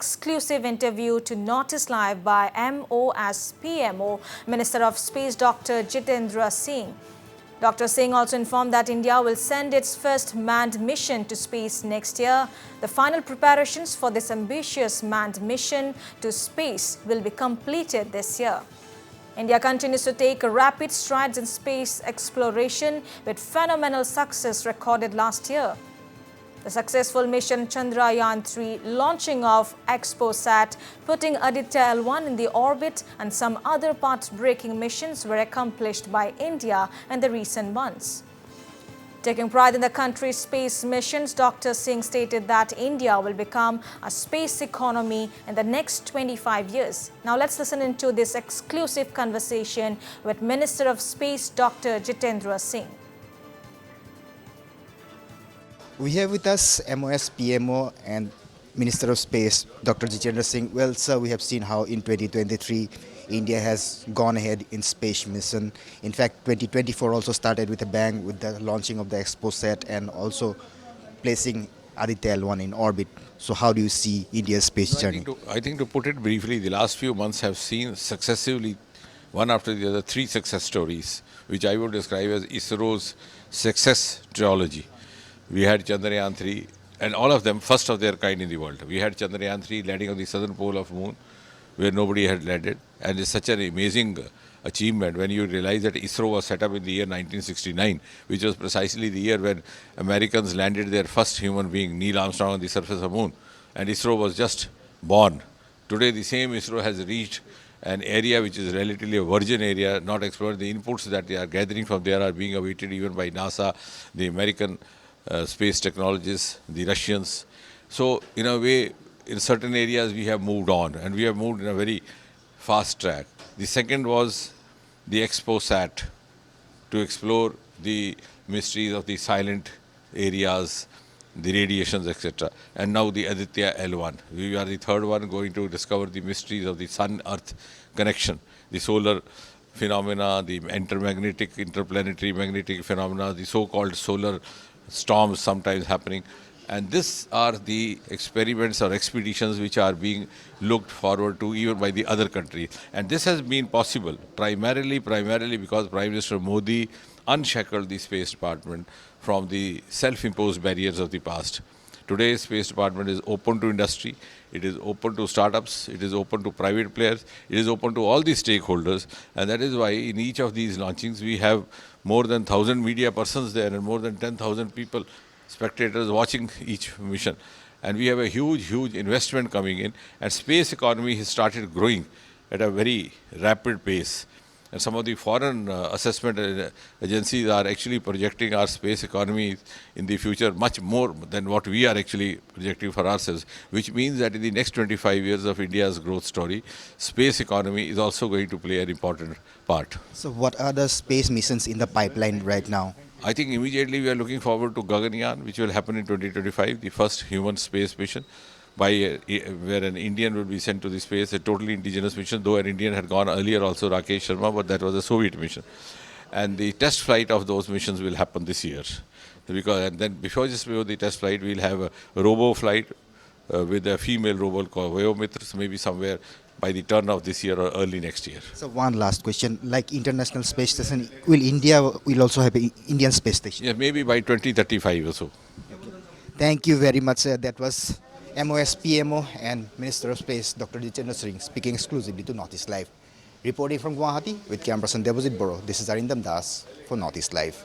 exclusive interview to Notice Live by MoS PMO, Minister of Space Dr Jitendra Singh. Dr. Singh also informed that India will send its first manned mission to space next year. The final preparations for this ambitious manned mission to space will be completed this year. India continues to take rapid strides in space exploration with phenomenal success recorded last year. The successful mission Chandrayaan-3 launching of 𝗝𝗄𝗧𝗏, putting 𝗚𝗵𝗡 in the orbit and some other path-breaking missions were accomplished by India in the recent months. Taking pride in the country's space missions, Dr. Singh stated that India will become a space economy in the next 25 years. Now let's listen into this exclusive conversation with Minister of Space Dr. Jitendra Singh. We have with us MoS PMO and Minister of Space Dr. Jitendra Singh. Well, sir, we have seen how in 2023 India has gone ahead in space mission. In fact, 2024 also started with a bang with the launching of the 𝗝𝗄𝗧𝗏 and also placing 𝗟𝗏𝗘 in orbit. So how do you see India's space journey? I think to put it briefly, the last few months have seen successively, one after the other, 3 success stories, which I would describe as ISRO's success trilogy. We had Chandrayaan-3, and all of them first of their kind in the world. We had Chandrayaan-3 landing on the southern pole of moon, where nobody had landed, and it's such an amazing achievement when you realize that ISRO was set up in the year 1969, which was precisely the year when Americans landed their first human being, Neil Armstrong, on the surface of the moon, and ISRO was just born. Today, the same ISRO has reached an area which is relatively a virgin area, not explored. The inputs that they are gathering from there are being awaited even by NASA, the American space technologists, the Russians. So, in a way, in certain areas we have moved on, and we have moved in a very fast track. The second was the 𝗝𝗄𝗧𝗏, to explore the mysteries of the silent areas, the radiations, etc. And now the 𝗟𝗏𝗘 We are the third one going to discover the mysteries of the Sun-Earth connection, the solar phenomena, the interplanetary magnetic phenomena, the so-called solar storms sometimes happening. And these are the experiments or expeditions which are being looked forward to even by the other countries. And this has been possible primarily because Prime Minister Modi unshackled the Space Department from the self-imposed barriers of the past. Today, Space Department is open to industry, it is open to startups, it is open to private players, it is open to all the stakeholders, and that is why in each of these launchings we have more than 1,000 media persons there and more than 10,000 people, spectators watching each mission. And we have a huge investment coming in, and space economy has started growing at a very rapid pace. And some of the foreign assessment agencies are actually projecting our space economy in the future much more than what we are actually projecting for ourselves, which means that in the next 25 years of India's growth story, space economy is also going to play an important part. So what are the space missions in the pipeline right now? I think immediately we are looking forward to Gaganyaan, which will happen in 2025, the first human space mission, where an Indian will be sent to the space, a totally indigenous mission, though an Indian had gone earlier also, 𝗵𝗏𝗃𝗃, but that was a Soviet mission. And the test flight of those missions will happen this year. And then before the test flight, we'll have a robo flight with a female robot called 𝗹𝗶𝘶𝗏, maybe somewhere by the turn of this year or early next year. So one last question, like International Space Station, India will also have an Indian space station? Yeah, maybe by 2035 or so. Okay. Thank you very much, sir. That was MoS PMO and Minister of Space Dr. Jitendra Singh speaking exclusively to Notice Live. Reporting from Guwahati with camera person 𝗵𝗶𝘶𝗏𝗵, this is 𝗟𝗜�10 Das for Notice Live.